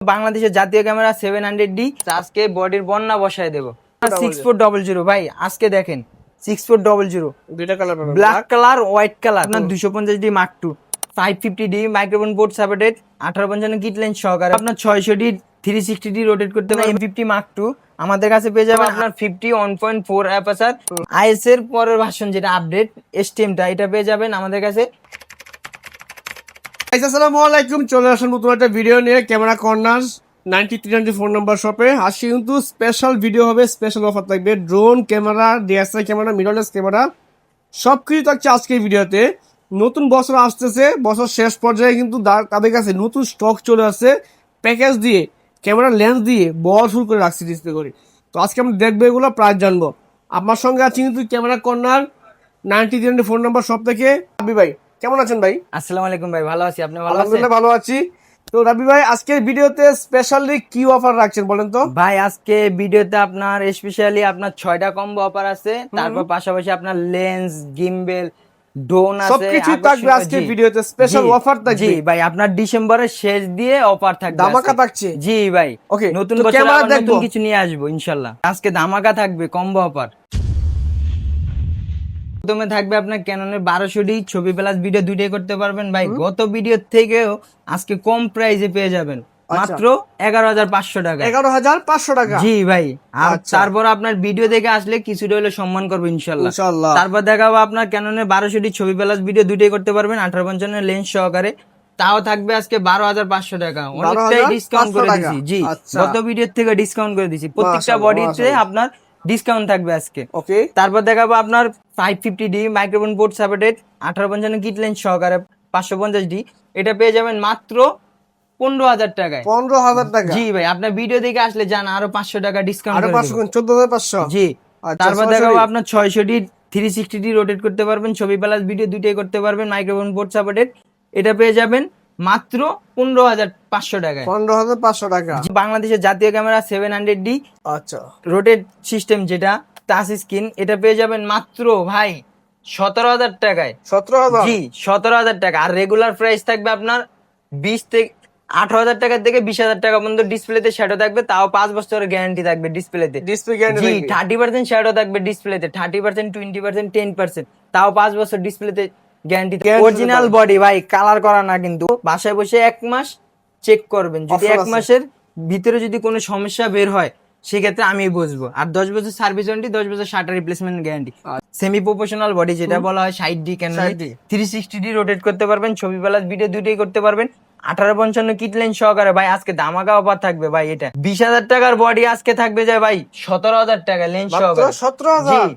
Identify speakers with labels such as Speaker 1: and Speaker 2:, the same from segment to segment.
Speaker 1: বাংলাদেশের জাতীয় camera 700D আজকে বডির বন্যা বসায় দেবো 6400 ভাই। আজকে দেখেন 6400
Speaker 2: দুইটা কালার পাবেন,
Speaker 1: ব্ল্যাক কালার হোয়াইট কালার। আপনার 250D Mark II 550D microphone port supported 1855 kit lens সহকারে আপনার 600D 360D রোটেট করতে পারবেন। M50 Mark II আমাদের কাছে পেয়ে যাবেন আপনার 50 1.4 অ্যাপারচার IS এর পরের ভার্সন যেটা আপডেট STM টা এটা পেয়ে যাবেন আমাদের কাছে।
Speaker 2: আসসালামু আলাইকুম, চলে আসুন নতুন একটা ভিডিও নিয়ে ক্যামেরা কর্নার 93 ফোন নাম্বার শপে। আজকে কিন্তু স্পেশাল ভিডিও হবে, স্পেশাল অফার থাকবে। Drone camera, DSLR camera, mirrorless camera সব কিছু থাকছে আজকে এই ভিডিওতে। নতুন বছর আসতেছে, বছর শেষ পর্যায়ে কিন্তু তাদের কাছে নতুন স্টক চলে আসছে। প্যাকেজ দিয়ে ক্যামেরা লেন্স দিয়ে বড় শুরু করে রাখছি ডিসপ্লে করে। তো আজকে আমরা দেখবো, এগুলো প্রাইস জানবো। আপনার সঙ্গে আছে কিন্তু camera corner 93 phone number shop থেকে রাবি ভাই। কেমন আছেন ভাই?
Speaker 1: আসসালামু আলাইকুম ভাই, ভালো আছি, আপনি ভালো আছেন?
Speaker 2: আলহামদুলিল্লাহ ভালো আছি। তো রাবি ভাই, আজকের ভিডিওতে স্পেশালি কি অফার রাখছেন বলেন তো?
Speaker 1: ভাই আজকে ভিডিওতে আপনার স্পেশালি আপনার 6টা কম্বো অফার আছে, তারপর পাশাপাশি আপনার লেন্স, গিম্বেল, ড্রোন আছে,
Speaker 2: সবকিছু থাকবে আজকে ভিডিওতে, স্পেশাল অফার থাকবে।
Speaker 1: জি ভাই, আপনার ডিসেম্বরের শেষ দিয়ে অফার থাকবে,
Speaker 2: ধামাকা থাকছে।
Speaker 1: জি ভাই,
Speaker 2: ওকে,
Speaker 1: নতুন
Speaker 2: তো
Speaker 1: বছরে
Speaker 2: ক্যামেরা
Speaker 1: আবার
Speaker 2: দেখবো,
Speaker 1: নতুন কিছু নিয়ে আসবো ইনশাআল্লাহ। আজকে ধামাকা থাকবে কম্বো অফার। প্রথমে থাকবে আপনার ক্যাননের 1200D ছবি প্লাস ভিডিও দুইটাই করতে পারবেন ভাই। গত ভিডিও থেকেও আজকে কম প্রাইসে পেয়ে যাবেন মাত্র 11,500 টাকা।
Speaker 2: 11,500 টাকা?
Speaker 1: জি ভাই। আর তারপর আপনার ভিডিও দেখে আসলে কিছুটা হলে সম্মান করবো ইনশাল্লাহ। তারপর দেখাবো আপনার ক্যাননের 1200D ছবি প্লাস ভিডিও দুইটাই করতে পারবেন 1855 লেন্স সহকারে। তাও থাকবে আজকে 12,500 টাকা। অনেকটাই ডিসকাউন্ট করে দিছি। জি, গত ভিডিও থেকে ডিসকাউন্ট করে দিছি। প্রত্যেকটা বডিতে আপনার ডিসকাউন্ট থাকবে আজকে।
Speaker 2: ওকে,
Speaker 1: তারপর দেখাবো আপনার 550D microphone port supported 1855 kit lens সহকারে 550D এটা পেয়ে যাবেন মাত্র 15,000 টাকায়।
Speaker 2: 15,000 টাকা?
Speaker 1: জি ভাই, আপনার ভিডিও দেখে আসলে জান আরো 500 টাকা ডিসকাউন্ট
Speaker 2: আরো 500, 14,500?
Speaker 1: জি। তারপর দেখাবো আপনার 600D 360D রোটেট করতে পারবেন, ছবি প্লাস ভিডিও দুইটাই করতে পারবেন, মাইক্রোফোন পোর্ট সাপোর্টেড এটা পেয়ে যাবেন মাত্র 15,500 টাকায়।
Speaker 2: 15,500 টাকা?
Speaker 1: বাংলাদেশের জাতীয় ক্যামেরা 700D
Speaker 2: আচ্ছা,
Speaker 1: রোটেট সিস্টেম যেটা টাচ স্ক্রিন এটা পেয়ে যাবেন মাত্র ভাই 17,000 টাকায়।
Speaker 2: 17,000?
Speaker 1: জি, 17,000 টাকা। আর রেগুলার প্রাইস থাকবে আপনার 18,000 টাকা থেকে 20,000 টাকা পর্যন্ত। ডিসপ্লেতে শ্যাডো থাকবে, তাও 5 বছরের গ্যারান্টি থাকবে ডিসপ্লেতে।
Speaker 2: Display guarantee?
Speaker 1: জি, 30% শ্যাডো থাকবে ডিসপ্লেতে, 30%, 20%, 10%, তাও 5 বছর ডিসপ্লেতে গ্যারান্টি। অরিজিনাল বডি ভাই, কালার করা না কিন্তু। বাসায় বসে 1 মাস চেক করবেন, যদি 1 মাসের ভিতরে যদি কোনো সমস্যা বের হয় সেক্ষেত্রে আমি বুঝবো। আর 10 বছর সার্ভিস ওয়ারেন্টি, 10 বছর shutter replacement guarantee. Semi professional body যেটা বলা হয় 60D ক্যামেরা 360D রোটেট করতে পারবেন, ছবি প্লাস ভিডিও দুইটাই করতে পারবেন 1855 কিট লেন্স সহকারে। ভাই আজকে ধামাকা অফার থাকবে ভাই। এটা 20,000 টাকার বডি আজকে থাকবে যায় ভাই 17,000 টাকা লেন্স সহকারে।
Speaker 2: 17,000?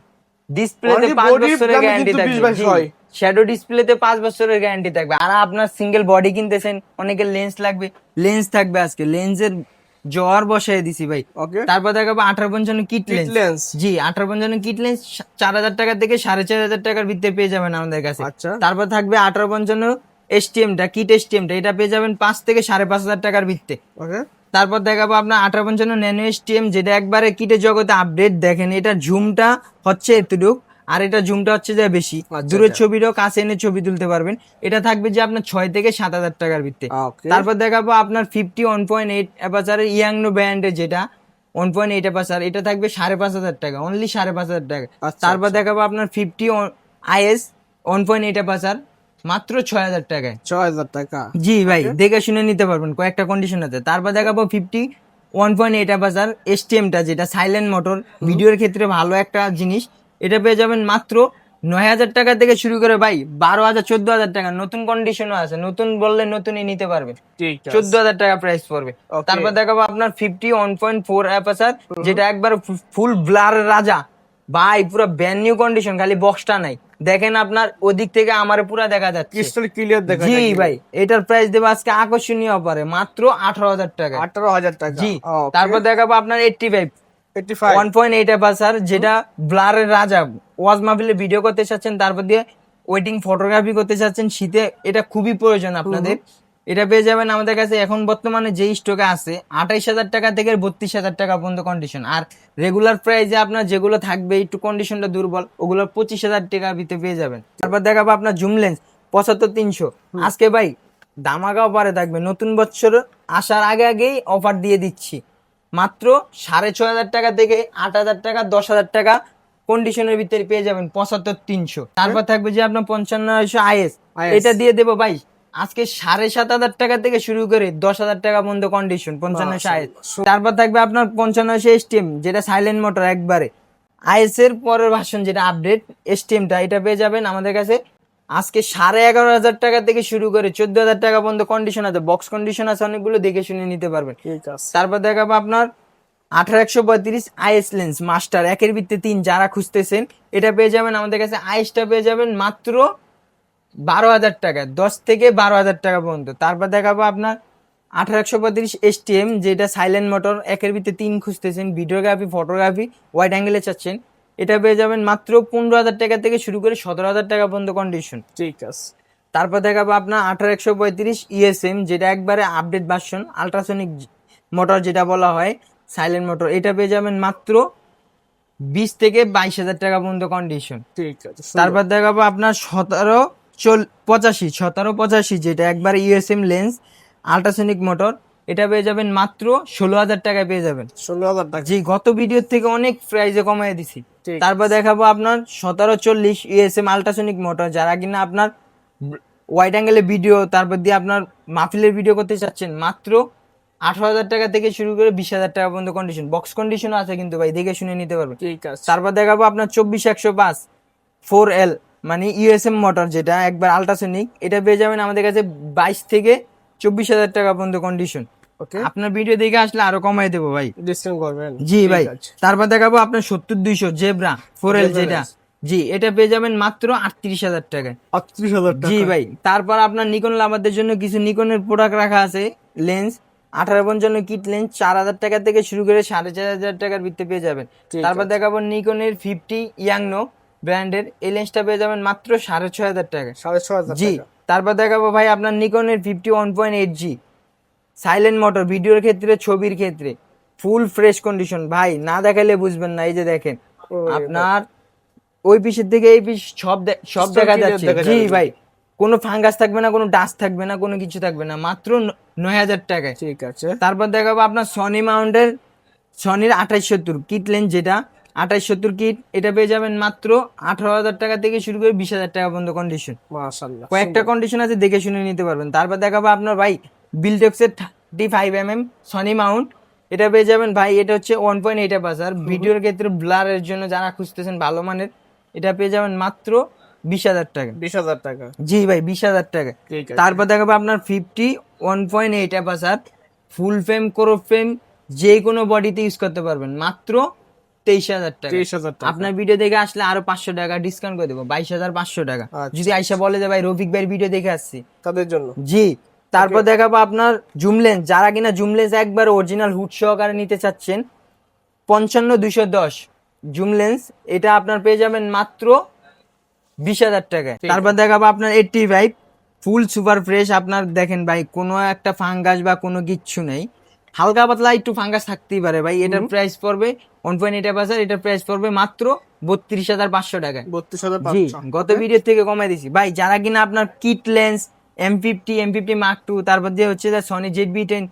Speaker 1: ডিসপ্লেতে 5 বছরের গ্যারান্টি থাকবে। শ্যাডো ডিসপ্লেতে 5 বছরের গ্যারান্টি থাকবে। আর আপনার সিঙ্গেল বডি কিনতেছেন, অনেকের লেন্স লাগবে, লেন্স থাকবে আজকে। লেন্সের জোয়ার বসায় দিছি ভাই। তারপর দেখাবো 1855 কিট লেন্স। জি, 1855 কিট লেন্স 4,000 টাকা থেকে 4,500 টাকার ভিতরে পেয়ে যাবেন আমাদের কাছে। তারপর থাকবে 1855 STM টা, কিট STM টা, এটা পেয়ে যাবেন 5 থেকে 5,500 টাকার ভিতরে। তারপর দেখাবো আপনার 1855 ন্যানো STM যেটা একবারে কিটের জগতে আপডেট। দেখেন এটা জুমটা হচ্ছে এতটুক, আর এটা জুমটা হচ্ছে যে বেশি, দূরের ছবিরও কাছে এনে ছবি তুলতে পারবেন। এটা থাকবে যে আপনার 6 থেকে 7,000 টাকার ভিতরে। তারপর দেখাবো আপনার 50 1.8 অ্যাপারচারের ইয়াংনো ব্র্যান্ডের যেটা 1.8 অ্যাপারচার, এটা থাকবে 5,500 টাকা, অনলি 5,500 টাকা। তারপর দেখাবো আপনার 50 IS 1.8 অ্যাপারচার মাত্র 6,000 টাকায়।
Speaker 2: 6,000 টাকা?
Speaker 1: জি ভাই, দেখে শুনে নিতে পারবেন কয়েকটা কন্ডিশন আছে। তারপর দেখাবো 50 1.8 অ্যাপারচার STM টা যেটা সাইলেন্ট মোটর, ভিডিওর ক্ষেত্রে ভালো একটা জিনিস। এটা পেয়ে যাবেন মাত্র 9,000 টাকা থেকে শুরু করে ভাই 12,000 14,000 টাকা। নতুন কন্ডিশনও আছে, নতুন বললে নতুনই নিতে পারবেন, 14,000 টাকা প্রাইস পড়বে। তারপর দেখাবো আপনার 50 1.4 অ্যাপারচার যেটা একবার ফুল ব্লার রাজা ভাই, পুরো ব্র্যান্ড নিউ কন্ডিশন, খালি বক্সটা নাই। দেখেন আপনার ওদিক থেকে আমার পুরো দেখা যাচ্ছে,
Speaker 2: ক্রিস্টাল ক্লিয়ার দেখা
Speaker 1: যায়। জি ভাই, এটার প্রাইস দেবো আজকে আকর্ষণীয় অফারে মাত্র 18,000 টাকা।
Speaker 2: 18,000 টাকা?
Speaker 1: জি। তারপর দেখাবো আপনার 85 1.8 অ্যাপারচার যেটা ব্লারের রাজা। ওয়াজ মাহফিলে ভিডিও করতে চাচ্ছেন, তারপর দিয়ে ওয়েডিং ফটোগ্রাফি করতে চাচ্ছেন শীতে, এটা খুবই প্রয়োজন আপনাদের। এটা পেয়ে যাবেন আমাদের কাছে এখন বর্তমানে যে স্টকে আছে 28,000 টাকা থেকে 32,000 টাকা পর্যন্ত কন্ডিশন। আর রেগুলার প্রাইসে আপনার যেগুলো থাকবে একটু কন্ডিশনটা দুর্বল, ওগুলো 25,000 টাকার ভিতরে পেয়ে যাবেন। তারপর দেখাবো আপনার জুম লেন্স 75-300 আজকে ভাই ধামাকা অফারে থাকবে, নতুন বছর আসার আগে আগেই অফার দিয়ে দিচ্ছি। মাত্র 6,500 টাকা থেকে 8,000 টাকা, 10,000 টাকা কন্ডিশনের ভিতরে পেয়ে যাবেন 75,300। তারপর থাকবে যে আপনার 55,900 আইএস, এটা দিয়ে দেবো ভাই আজকে 7,500 টাকা থেকে শুরু করে 10,000 টাকা পর্যন্ত কন্ডিশন 55,900 আইএস। তারপর থাকবে আপনার 55,900 এসটিএম, যেটা সাইলেন্ট মোটর একবারে আইএস এর পরের ভার্সন, যেটা আপডেট এসটিএমটা, এটা পেয়ে যাবেন আমাদের কাছে আজকে 11,500 টাকা থেকে শুরু করে 14,000 টাকা পর্যন্ত কন্ডিশন আছে, বক্স কন্ডিশন আছে অনেকগুলো, দেখে শুনে নিতে পারবেন।
Speaker 2: ঠিক আছে।
Speaker 1: তারপর দেখাবো আপনার 1835 আইএস লেন্স মাস্টার, একের ভিত্তি 3 যারা খুঁজতেছেন, এটা পেয়ে যাবেন আমাদের কাছে। আইএসটা পেয়ে যাবেন মাত্র 12,000 টাকা, 10 থেকে 12,000 টাকা পর্যন্ত। তারপর দেখাবো আপনার 1835 এসটিএম, যেটা সাইলেন্ট মোটর, একের ভিত্তি 3 খুঁজতেছেন, ভিডিওগ্রাফি ফটোগ্রাফি ওয়াইড অ্যাঙ্গেলে চাচ্ছেন, এটা পেয়ে যাবেন মাত্র 15,000 টাকা থেকে শুরু করে 17,000 টাকা পর্যন্ত কন্ডিশন।
Speaker 2: ঠিক আছে।
Speaker 1: তারপর দেখাবো আপনার 1835 ইএসএম, যেটা একবারে আপডেট ভার্সন, আল্ট্রাসনিক মোটর যেটা বলা হয়, সাইলেন্ট মোটর, এটা পেয়ে যাবেন মাত্র 20 থেকে 22,000 টাকা পর্যন্ত কন্ডিশন।
Speaker 2: ঠিক আছে।
Speaker 1: তারপর দেখাবো আপনার 1785, যেটা একবার ইউএসএম লেন্স আল্ট্রাসনিক মোটর, এটা পেয়ে যাবেন মাত্র 16,000 টাকায় পেয়ে যাবেন।
Speaker 2: 16,000 টাকা।
Speaker 1: জি, গত ভিডিও থেকে অনেক প্রাইসে কমাই দিছি।
Speaker 2: ঠিক
Speaker 1: তারপর দেখাবো আপনার 1740 ইউএসএম আল্ট্রাসনিক মোটর, যারা কিনা আপনার ওয়াইড অ্যাঙ্গেলে ভিডিও, তারপর দিয়ে আপনার মাহফিলের ভিডিও করতে চাচ্ছেন, মাত্র 18,000 টাকা থেকে শুরু করে 20,000 টাকা পর্যন্ত কন্ডিশন, বক্স কন্ডিশনও আছে কিন্তু ভাই, দেখে শুনে নিতে পারবেন।
Speaker 2: ঠিক আছে।
Speaker 1: তারপর দেখাবো আপনার 2405 4L, মানে ইউএসএম মোটর, যেটা একবার আল্ট্রাসনিক, এটা পেয়ে যাবেন আমাদের কাছে 22 থেকে 24,000 টাকা পর্যন্ত কন্ডিশন।
Speaker 2: ওকে,
Speaker 1: আপনার ভিডিও দেখে আসলে আরো কমাই দেবো ভাই।
Speaker 2: ডিসকাউন্ট করবেন?
Speaker 1: জি
Speaker 2: ঠিক
Speaker 1: ভাই।
Speaker 2: আছে।
Speaker 1: তারপর দেখাবো আপনার 70-200 জেব্রা 4L, যেটা জি, এটা পেয়ে যাবেন মাত্র 38,000 টাকায়।
Speaker 2: 38,000 টাকা।
Speaker 1: জি ভাই। তারপর আপনার নিকন লাভারদের জন্য কিছু নিকনের প্রোডাক্ট রাখা আছে, লেন্স 18-55 কিট লেন্স 4,000 টাকা থেকে শুরু করে 4,500 টাকার ভিতরে পেয়ে যাবেন। তারপর দেখাবো নিকনের 50 ইয়াংনো ব্র্যান্ডের, এই লেন্সটা পেয়ে যাবেন মাত্র 6,500 টাকা।
Speaker 2: 6,500
Speaker 1: জি।
Speaker 2: টাকা।
Speaker 1: তারপর দেখাবো ভাই আপনার নিকনের 50 1.8G সাইলেন্ট মোটর, ভিডিওর ক্ষেত্রে ছবির ক্ষেত্রে ফুল ফ্রেশ কন্ডিশন ভাই, না দেখালে বুঝবেন না। এই যে দেখেন আপনার ওই পিসের থেকে এই পিস সব দেখা যাচ্ছে। জি ভাই, কোনো ফাঙ্গাস থাকবে না, কোনো ডাস্ট থাকবে না, কোনো কিছু থাকবে না, মাত্র 9,000 টাকায়।
Speaker 2: ঠিক আছে।
Speaker 1: তারপর দেখাবো আপনার সনি মাউন্টের সনির 2870 কিট লেন্স, যেটা 2870 কিট, এটা পেয়ে যাবেন মাত্র 18,000 টাকা থেকে শুরু করে 20,000 টাকা পর্যন্ত কন্ডিশন।
Speaker 2: মাশাআল্লাহ,
Speaker 1: কয়েকটা কন্ডিশন আছে, দেখে শুনে নিতে পারবেন। তারপর দেখাবো আপনার ভাই বিলটেক্সের 35mm সনি মাউন্ট, এটা পেয়ে যাবেন ভাই, এটা হচ্ছে 1.8 অ্যাপারচার, ভিডিওর ক্ষেত্রে ব্লারের জন্য যারা খুঁজতেছেন ভালো মানের, এটা পেয়ে যাবেন মাত্র 20,000 টাকা।
Speaker 2: 20,000 টাকা।
Speaker 1: জি ভাই, 20,000 টাকা।
Speaker 2: ঠিক আছে।
Speaker 1: তারপর দেখাবো আপনার 50 1.8 অ্যাপারচার ফুল ফ্রেম ক্রপ ফ্রেম, যে কোনো বডিতে ইউজ করতে পারবেন, মাত্র 23,000 টাকা।
Speaker 2: 23,000 টাকা।
Speaker 1: আপনার ভিডিও দেখে আসলে আরো 500 টাকা ডিসকাউন্ট করে দেবো, 22,500 টাকা।
Speaker 2: আচ্ছা।
Speaker 1: যদি আইসা বলে যে ভাই রফিক ভাইয়ের ভিডিও দেখে আসছি,
Speaker 2: তাদের জন্য।
Speaker 1: জি। তারপর দেখাবো আপনার জুম লেন্স, যারা কিনা জুম লেন্স একবার অরিজিনাল হুড সহকারে নিতে চাচ্ছেন, 55-210 জুম লেন্স, এটা আপনার পেয়ে যাবেন মাত্র 20,000 টাকায়। তারপর দেখাবো আপনার 85 ফুল সুপার ফ্রেশ, আপনার দেখেন ভাই কোনো একটা ফাঙ্গাস বা কোনো কিচ্ছু নেই, হালকা পাতলা একটু ফাঙ্গাস থাকতেই পারে ভাই, এটার প্রাইস পড়বে 1.8 অ্যাপারচার, এটার প্রাইস পড়বে মাত্র 32,500 টাকায়।
Speaker 2: 32,500।
Speaker 1: গত ভিডিও থেকে কমাই দিছি ভাই। যারা কিনা আপনার kit lens M50 Mark II, তারপর দিয়ে হচ্ছে সনি ZV-10,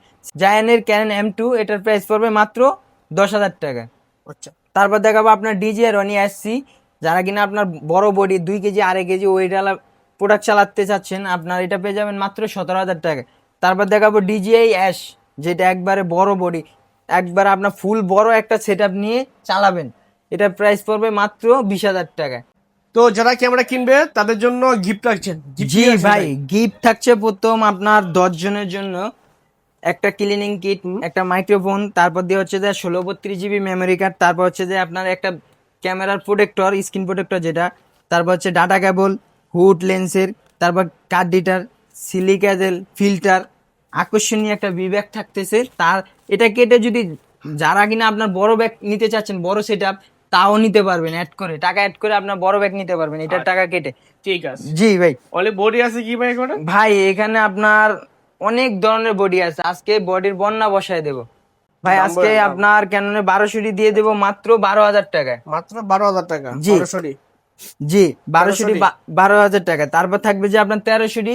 Speaker 1: জায়ানের ক্যানন M2, এটার প্রাইস পড়বে মাত্র 10,000 টাকা।
Speaker 2: আচ্ছা।
Speaker 1: তারপর দেখাবো আপনার DJI রনি SC, যারা কিনা আপনার বড় বডি 2 কেজি 2.5 কেজি ওয়েটালা প্রোডাক্ট চালাতে চাচ্ছেন, আপনার এটা পেয়ে যাবেন মাত্র 17,000 টাকা। তারপর দেখাবো DJI অ্যাশ, যেটা একবারে বড় বডি, একবার আপনার ফুল বড় একটা সেটআপ নিয়ে চালাবেন, এটার প্রাইস পড়বে মাত্র 20,000 টাকা।
Speaker 2: তো যারা ক্যামেরা কিনবে তাদের জন্য গিফট রাখছেন?
Speaker 1: জি ভাই, গিফট থাকছে প্রথম আপনার 10 জনের জন্য একটা ক্লিনিং কিট, একটা মাইক্রোফোন, তারপর দিয়ে হচ্ছে যে 1632 GB মেমোরি কার্ড, তারপর হচ্ছে যে আপনার একটা ক্যামেরার প্রোটেক্টর, স্ক্রিন প্রোটেক্টর যেটা, তারপর হচ্ছে ডাটা কেবল, হুড লেন্সের, তারপর কার্ড ডিটার, সিলিকাজেল ফিল্টার, আকর্ষণীয় একটা ব্যাগ থাকতেছে। তার এটা কেটে যদি যারা কিনা আপনার বড় ব্যাগ নিতে চাচ্ছেন, বড় সেটআপ, তাও নিতে পারবেন, অ্যাড করে টাকা অ্যাড করে আপনার বড় ব্যাগ নিতে পারবেন, এটার টাকা কেটে।
Speaker 2: ঠিক আছে।
Speaker 1: জি ভাই।
Speaker 2: অলে বডি আছে কি ভাই এখানে?
Speaker 1: ভাই এখানে আপনার অনেক ধরনের বডি আছে, আজকে বডির বন্যা বসায় দেব ভাই। আজকে আপনার ক্যাননের 1200 দিয়ে দেবো মাত্র 12,000 টাকায়।
Speaker 2: মাত্র 12,000 টাকা?
Speaker 1: জি 1200 12,000 টাকা। তারপর থাকবে যে আপনার 1300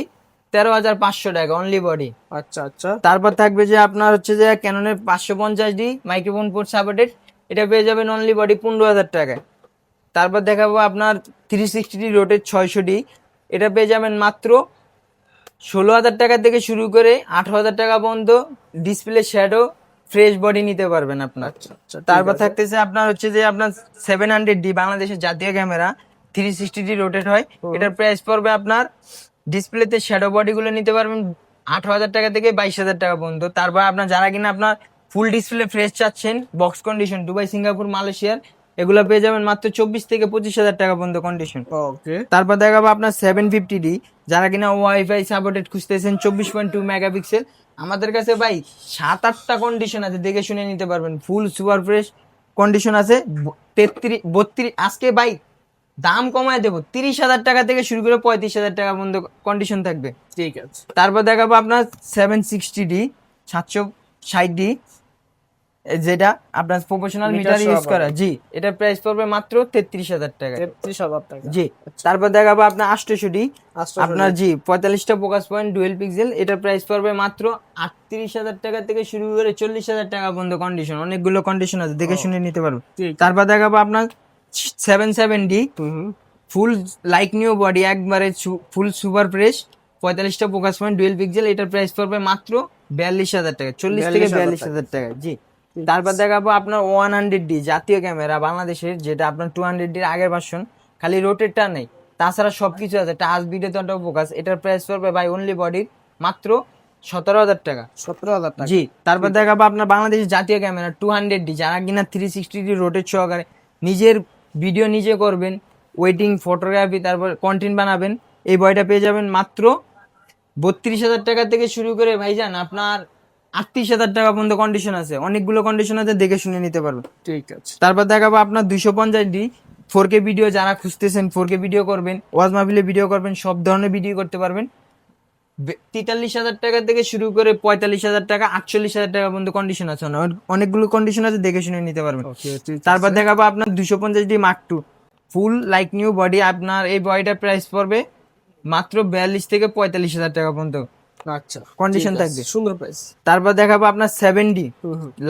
Speaker 1: 13,500 টাকা অনলি বডি।
Speaker 2: আচ্ছা আচ্ছা।
Speaker 1: তারপর থাকবে যে আপনার হচ্ছে যে ক্যাননের 550D মাইক্রোফোন পোর্ট সাপোর্টেড, এটা পেয়ে যাবেন অনলি বডি 15,000 টাকায়। তারপর দেখাবো আপনার 360D রোটেট 600D, এটা পেয়ে যাবেন মাত্র 16,000 টাকা থেকে শুরু করে 18,000 টাকা পর্যন্ত। ডিসপ্লে শ্যাডো ফ্রেশ বডি নিতে পারবেন আপনার।
Speaker 2: আচ্ছা আচ্ছা।
Speaker 1: তারপর থাকতেছে আপনার হচ্ছে যে আপনার 700D বাংলাদেশের জাতীয় ক্যামেরা, 360D রোটেট হয়, এটার প্রাইস পড়বে আপনার ডিসপ্লেতে শ্যাডো বডি গুলো নিতে পারবেন 18,000 টাকা থেকে 22,000 টাকা পর্যন্ত। তারপর আপনার যারা কিনা আপনার ফুল ডিসপ্লে ফ্রেশ চাচ্ছেন, বক্স কন্ডিশন, দুবাই, সিঙ্গাপুর, মালয়েশিয়ার, এগুলো পেয়ে যাবেন মাত্র 24 থেকে 25,000 টাকা পর্যন্ত কন্ডিশন।
Speaker 2: ওকে।
Speaker 1: তারপর দেখাবো আপনার 750D, যারা কিনা ওয়াইফাই সাপোর্টেড খুঁজতেছেন, 24.2 মেগাপিক্সেল। আমাদের কাছে ভাই 7-8টা কন্ডিশন আছে, দেখে শুনে নিতে পারবেন। ফুল সুপার ফ্রেশ কন্ডিশন আছে 32 আজকে ভাই দাম কমায় দেবো, 30,000 টাকা থেকে শুরু করে 35,000 টাকা পর্যন্ত কন্ডিশন থাকবে।
Speaker 2: ঠিক আছে।
Speaker 1: তারপর দেখাবো আপনার 760D 760D, যেটা আপনার প্রফেশনাল মিটার ইউজ করা, জি, এটার প্রাইস পড়বে মাত্র 33,000 টাকা।
Speaker 2: 33,000 টাকা।
Speaker 1: জি। তারপর দেখাবো আপনার 800D, আপনার জি 45টা ফোকাস পয়েন্ট ডুয়েল পিক্সেল, এটার প্রাইস পড়বে মাত্র 38,000 টাকা থেকে শুরু করে 40,000 টাকা পর্যন্ত কন্ডিশন। অনেকগুলো কন্ডিশন আছে, দেখে শুনে নিতে পারবেন। তারপর দেখাবো আপনার 770D, ফুল লাইক নিউ বডি, একবারে ফুল সুপার ফ্রেশ, 45টা ফোকাস পয়েন্ট ডুয়েল পিক্সেল, এটার প্রাইস পড়বে মাত্র 42,000 টাকা, 40 থেকে 42,000 টাকা। জি। তারপর দেখাবো আপনার 100D জাতীয় ক্যামেরা বাংলাদেশের, যেটা আপনার 200D আগের ভার্সন, খালি রোটেটটা নেই, তাছাড়া সবকিছু আছে, টাচ, ভিডিও, তন্ত্র, ফোকাস। এটার প্রাইস পড়বে ভাই অনলি বডির মাত্র 17,000 টাকা।
Speaker 2: 17,000 টাকা।
Speaker 1: জি। তারপর দেখাবো আপনার বাংলাদেশের জাতীয় ক্যামেরা 200D, যারা কিনা 360D রোটেট সহকারে নিজের ভিডিও নিজে করবেন, ওয়েটিং, ফটোগ্রাফি, তারপর কন্টেন্ট বানাবেন, এই বইটা পেয়ে যাবেন মাত্র 32,000 টাকা থেকে শুরু করে ভাইজান আপনার 38,000 টাকা পর্যন্ত কন্ডিশন আছে। অনেকগুলো কন্ডিশন আছে, দেখে শুনে নিতে পারবেন।
Speaker 2: ঠিক আছে।
Speaker 1: তারপর দেখাবো আপনার 250D 4K ভিডিও, যারা খুঁজতেছেন 4K ভিডিও করবেন, ওয়াজ মাহফিলে ভিডিও করবেন, সব ধরনের ভিডিও করতে পারবেন। 43,000 টাকা থেকে শুরু করে 45,000 টাকা, 48,000 টাকা পর্যন্ত কন্ডিশন আছে। অনেকগুলো কন্ডিশন আছে, দেখে শুনে নিতে পারবেন। তারপর দেখাবো আপনার 250D Mark II, ফুল লাইক নিউ বডি, আপনার এই বডিটার প্রাইস পড়বে মাত্র 42 থেকে 45,000 টাকা পর্যন্ত
Speaker 2: আচ্ছা,
Speaker 1: কন্ডিশন থাকবে।
Speaker 2: সুন্দর প্রাইস।
Speaker 1: তারপর দেখাবো আপনার 7D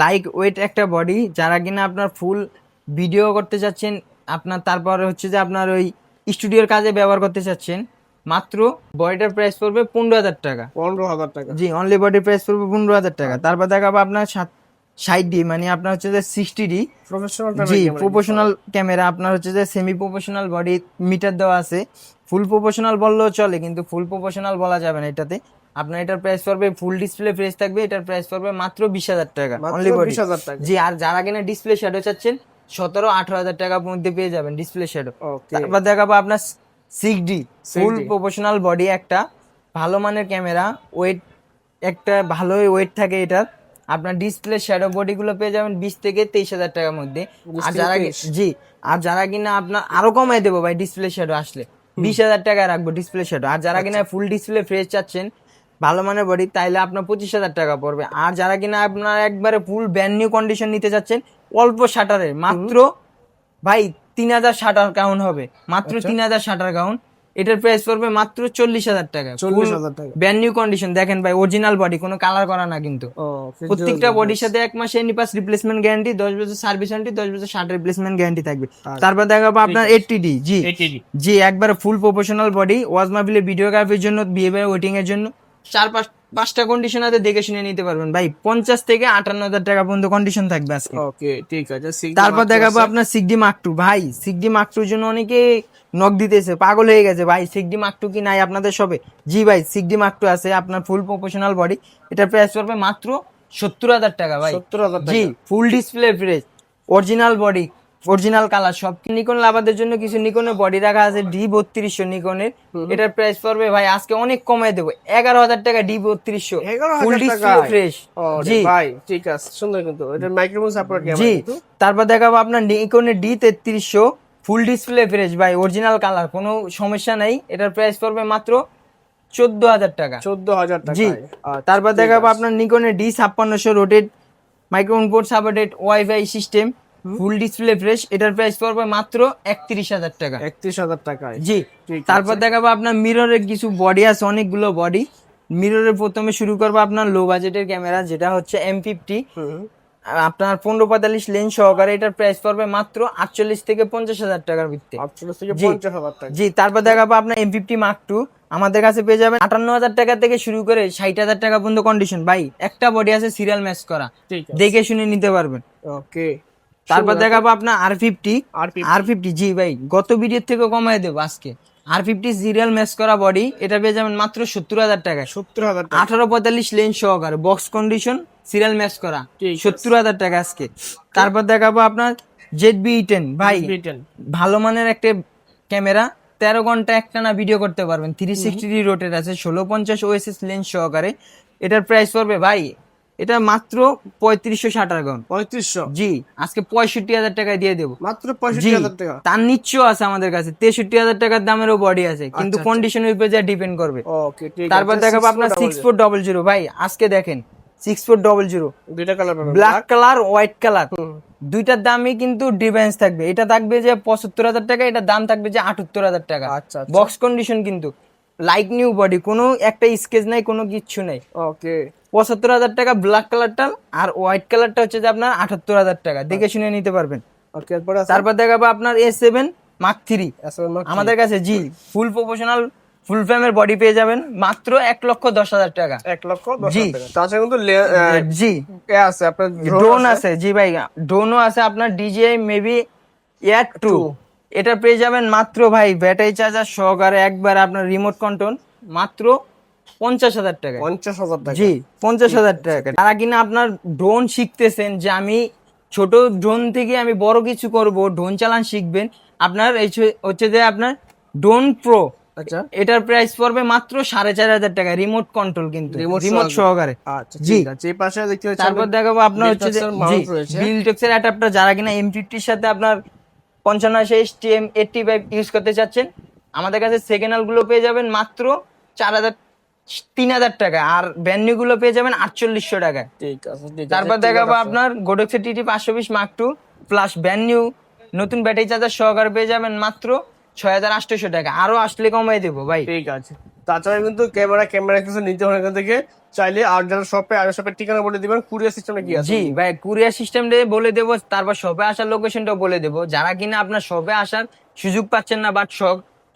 Speaker 1: লাইক ওয়েট একটা বডি, যারা কিনা আপনার ফুল ভিডিও করতে চাচ্ছেন আপনার, তারপরে হচ্ছে যে আপনার ওই স্টুডিওর কাজে ব্যবহার করতে চাচ্ছেন, মাত্র বডিটার প্রাইস পড়বে 15,000 টাকা।
Speaker 2: 15,000 টাকা।
Speaker 1: জি, অনলি বডির প্রাইস পড়বে 15,000 টাকা। তারপর দেখাবো আপনার 60D, মানে আপনার হচ্ছে যে 60D
Speaker 2: প্রফেশনাল।
Speaker 1: জি প্রফেশনাল ক্যামেরা, আপনার হচ্ছে যে সেমি প্রফেশনাল বডি মিটার দেওয়া আছে। ফুল প্রফেশনাল বললেও চলে, কিন্তু ফুল প্রফেশনাল বলা যাবে না এটাতে। আপনার এটার প্রাইস পড়বে, ফুল ডিসপ্লে ফ্রেশ থাকবে, এটার প্রাইস পড়বে মাত্র 20,000 টাকা অনলি বডি।
Speaker 2: 20,000 টাকা।
Speaker 1: জি। আর যারা কিনা ডিসপ্লে শ্যাডো চাচ্ছেন 17-18,000 টাকার মধ্যে পেয়ে যাবেন ডিসপ্লে শ্যাডো। তারপর দেখাবো আপনার 6D ফুল প্রফেশনাল বডি, একটা ভালো মানের ক্যামেরা, ওয়েট একটা ভালোই ওয়েট থাকে এটার। আপনার ডিসপ্লে শ্যাডো বডি গুলো পেয়ে যাবেন 20 থেকে 23,000 টাকার মধ্যে। আর যারা জি, আর যারা কিনা আপনার আরো কমাই দেবো ভাই, ডিসপ্লে শ্যাডো আসলে 20,000 টাকায় রাখবো ডিসপ্লে শ্যাডো। আর যারা কিনা ফুল ডিসপ্লে ফ্রেশ চাচ্ছেন ভালো মানের বডি, তাইলে আপনার 25,000 টাকা পড়বে। আর যারা কিনা আপনার একবারে ফুল ব্র্যান্ড নিউ কন্ডিশন নিতে চাচ্ছেন অল্প শাটারের, মাত্র ভাই 3,000 শাটার কাউন্ট হবে, মাত্র 3,000 শাটার কাউন্ট, এটার প্রাইস পড়বে মাত্র 40,000 টাকা।
Speaker 2: 40,000 টাকা।
Speaker 1: ব্র্যান্ড নিউ কন্ডিশন, দেখেন ভাই অরিজিনাল বডি, কোনো কালার করা না কিন্তু। প্রত্যেকটা বডির সাথে 1 মাস এনিপাস রিপ্লেসমেন্ট গ্যারান্টি, 10 বছর সার্ভিস ওয়ারেন্টি, 10 বছর শার্ট রিপ্লেসমেন্ট গ্যারান্টি থাকবে। তারপর দেখাবো আপনার 80D, জি জি একবার ফুল প্রফেশনাল বডি, ওয়াজ মাহফিলে ভিডিওগ্রাফির জন্য, বিয়ে বাড়ি ওয়েটিং এর জন্য, 4-5টা কন্ডিশন আছে, দেখে শুনে নিতে পারবেন ভাই। 50 থেকে 58,000 টাকা পর্যন্ত কন্ডিশন থাকবে আজকে।
Speaker 2: ওকে, ঠিক আছে।
Speaker 1: তারপর দেখাবো আপনার 6D Mark II, ভাই 6D Mark II জন্য অনেকে নক দিতেছে, পাগল হয়ে গেছে ভাই, 6D Mark II কি নাই আপনাদের সবে? জি ভাই, 6D Mark II আছে, আপনার ফুল প্রফেশনাল বডি, এটার প্রাইস পড়বে মাত্র 70,000 টাকা ভাই।
Speaker 2: 70,000 টাকা।
Speaker 1: জি, full display fresh, original body, original colour সব। নিকন লাভাদের জন্য কিছু নিকনের বডি রাখা আছে, D3200 নিকনের, এটার প্রাইস পড়বে ভাই আজকে অনেক কমায় দেবো, 11,000 টাকা D3200 ফুল ডিসপ্লে ফ্রেশ।
Speaker 2: জি ভাই, ঠিক আছে, সুন্দর। কিন্তু এটা মাইক্রোফোন সাপোর্ট ক্যামেরা।
Speaker 1: জি। তারপর দেখাবো আপনার নিকনের D3300 ফুল ডিসপ্লে ফ্রেশ ভাই, অরিজিনাল কালার, কোনো সমস্যা নাই, এটার প্রাইস পড়বে মাত্র 14,000 টাকা।
Speaker 2: 14,000 টাকা।
Speaker 1: জি। তারপর দেখাবো আপনার নিকনের D5600 rotate microphone port supported wifi system, ফুল ডিসপ্লে ফ্রেশ, এটার প্রাইস পড়বে মাত্র 31,000 টাকা।
Speaker 2: 31,000 টাকায়।
Speaker 1: জি।
Speaker 2: ঠিক
Speaker 1: তারপর দেখাবো আপনার মিররের কিছু বডি আছে, অনেকগুলো বডি। মিররের প্রথমে শুরু করবো আপনার লো বাজেটের ক্যামেরা, যেটা হচ্ছে M50, আপনার 15-45 লেন্স সহকারে। এটার প্রাইস পড়বে মাত্র 48 থেকে 50,000 টাকার ভিত্তি।
Speaker 2: 48 থেকে
Speaker 1: জি।
Speaker 2: 50,000 টাকা।
Speaker 1: জি। তারপর দেখাবো আপনার M50 Mark II, আমাদের কাছে পেয়ে যাবেন 58,000 টাকা থেকে শুরু করে 60,000 টাকা পর্যন্ত কন্ডিশন। ভাই একটা বডি আছে সিরিয়াল ম্যাচ করা,
Speaker 2: ঠিক আছে।
Speaker 1: দেখে শুনে নিতে পারবেন।
Speaker 2: ওকে।
Speaker 1: তারপর দেখাবো আপনার R50।
Speaker 2: R50
Speaker 1: জি ভাই, গত ভিডিওর থেকে কমায় দেবো আজকে। R50 সিরিয়াল ম্যাচ করা বডি, এটা পেয়ে যাবেন মাত্র 70,000 টাকায়।
Speaker 2: 70,000 টাকা।
Speaker 1: 18-45 লেন্স সহকারে, বক্স কন্ডিশন, সিরিয়াল ম্যাচ করা,
Speaker 2: ঠিক আছে।
Speaker 1: 70,000 টাকা আজকে। তারপর দেখাবো আপনার ZB-E10। ভাই
Speaker 2: ব্রিটেন।
Speaker 1: ভালো মানের একটা ক্যামেরা, 13 ঘন্টা একটানা ভিডিও করতে পারবেন। 360 রোটেট আছে, 1650 OSS লেন্স সহকারে। এটার প্রাইস পড়বে ভাই, এটা মাত্র 3560 টাকা।
Speaker 2: 3500
Speaker 1: জি, আজকে 65,000 টাকায় দিয়ে দেবো।
Speaker 2: মাত্র
Speaker 1: জি।
Speaker 2: 65,000 টাকা।
Speaker 1: তার নিচেও আছে আমাদের কাছে, 63,000 টাকার দামেরও বডি আছে, কিন্তু
Speaker 2: আচ্ছা।
Speaker 1: কন্ডিশনের উপর যা ডিপেন্ড করবে।
Speaker 2: ওকে, ঠিক আছে।
Speaker 1: তারপর দেখাবো আপনার 6400। ভাই আজকে দেখেন 6400,
Speaker 2: দুইটা কালার পাবেন,
Speaker 1: ব্ল্যাক কালার, হোয়াইট কালার, দুইটার দামই কিন্তু ডিফারেন্স থাকবে। এটা থাকবে যে 75,000 টাকা, এটার দাম থাকবে যে 78,000 টাকা।
Speaker 2: আচ্ছা, আচ্ছা।
Speaker 1: বক্স কন্ডিশন কিন্তু লাইক নিউ বডি, কোনো একটা স্কেচ নাই, কোনো কিচ্ছু নাই।
Speaker 2: ওকে।
Speaker 1: 75,000 টাকা ব্ল্যাক কালারটা, আর হোয়াইট কালারটা হচ্ছে যে আপনার 78,000 টাকা, দেখে শুনে নিতে পারবেন।
Speaker 2: ওকে, এরপরে আছে
Speaker 1: তারপর দেখাবো আপনার A7 Mark III
Speaker 2: S7 Mark III।
Speaker 1: আমাদের কাছে। জি, ফুল প্রফেশনাল ফুল ফ্রেমের বডি পেয়ে যাবেন মাত্র 1,10,000 টাকা।
Speaker 2: 1,10,000
Speaker 1: জি।
Speaker 2: টাকা। তাছাড়া কিন্তু
Speaker 1: জি,
Speaker 2: এ আছে আপনার
Speaker 1: ড্রোন আছে। জি ভাই, ড্রোনও আছে আপনার DJI মেবি Air 2। এটা পেয়ে যাবেন মাত্র ভাই ব্যাটারি চার্জার সহকারে, একবার আপনার রিমোট কন্ট্রোল, মাত্র 50,000 টাকা।
Speaker 2: 50,000 টাকা।
Speaker 1: জি, 50,000 টাকা। তারা কিনা আপনার ড্রোন শিখতেছেন, যে আমি ছোট ড্রোন থেকে আমি বড় কিছু করব, ড্রোন চালান শিখবেন, আপনার এই হচ্ছে যে আপনার ড্রোন প্রো।
Speaker 2: আচ্ছা।
Speaker 1: এটার প্রাইস পড়বে মাত্র 4,500 টাকা, রিমোট কন্ট্রোল কিন্তু, রিমোট সহকারে।
Speaker 2: আচ্ছা,
Speaker 1: জি।
Speaker 2: ঠিক আছে। এই পাশে দেখতে পাচ্ছেন
Speaker 1: তারপর দেখাবো আপনার হচ্ছে যে বিলটেক্সের অ্যাডাপ্টার, যারা কিনা M50 এর সাথে আপনার 55 TM85 ইউজ করতে চাচ্ছেন, আমাদের কাছে সেকেন্ড হ্যান্ড গুলো পেয়ে যাবেন মাত্র 3,000 টাকা, আর ব্র্যান্ড নিউ গুলো পেয়ে যাবেন 4800 টাকায়।
Speaker 2: ঠিক আছে, ঠিক আছে।
Speaker 1: তারপর দেখাবো আপনার গোডেক্সের TT 520 Mark II plus brand new নতুন ব্যাটারি চার্জার সহকারে পেয়ে যাবেন মাত্র 6,800 টাকা। আরো আসলে কমাই দেবো ভাই।
Speaker 2: ঠিক আছে। তাছাড়া কিন্তু ক্যামেরা কিছু নিতে হয় এখান থেকে চাইলে। আর যারা শপের ঠিকানা বলে দিবেন, কুরিয়ার সিস্টেমটা কি আছে?
Speaker 1: জি ভাই, কুরিয়ার সিস্টেমটা বলে দেবো, তারপর শপে আসার লোকেশনটাও বলে দেবো। যারা কিনা আপনার শপে আসার সুযোগ পাচ্ছেন না, বাট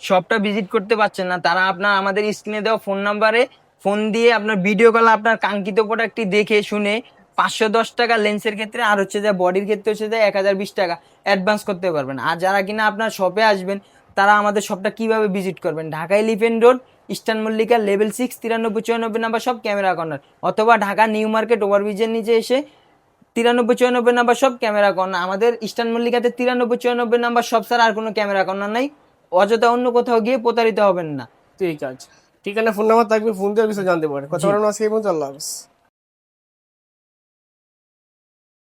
Speaker 1: শপটা ভিজিট করতে পারছেন না, তারা আপনার আমাদের স্ক্রিনে দেওয়া ফোন নাম্বারে ফোন দিয়ে আপনার ভিডিও কলে আপনার কাঙ্ক্ষিত প্রোডাক্টটি দেখে শুনে 510 টাকা লেন্সের ক্ষেত্রে, আর হচ্ছে যে বডির ক্ষেত্রে হচ্ছে যে 1,020 টাকা অ্যাডভান্স করতে পারবেন। আর যারা কিনা আপনার শপে আসবেন, তারা আমাদের শপটা কিভাবে ভিজিট করবেন, Dhaka elephant road, eastern Mallika, level 6, 9394 number সব ক্যামেরা কর্নার, অথবা ঢাকা নিউ মার্কেট ওভারব্রিজের নিচে এসে 9394 নাম্বার সব ক্যামেরা কর্নার। আমাদের ইস্টার্ন মল্লিকাতে 9394 নাম্বার সব ছাড়া আর কোনো ক্যামেরা কর্নার নাই। অযথা অন্য কোথাও গিয়ে প্রতারিত হবেন না।
Speaker 2: ঠিক আছে। ঠিকানা, ফোন নাম্বার থাকবে, ফোন দিয়ে কিছু জানতে পারে। কথা বলার আজকে এই পর্যন্ত। আল্লাহ হাফেজ।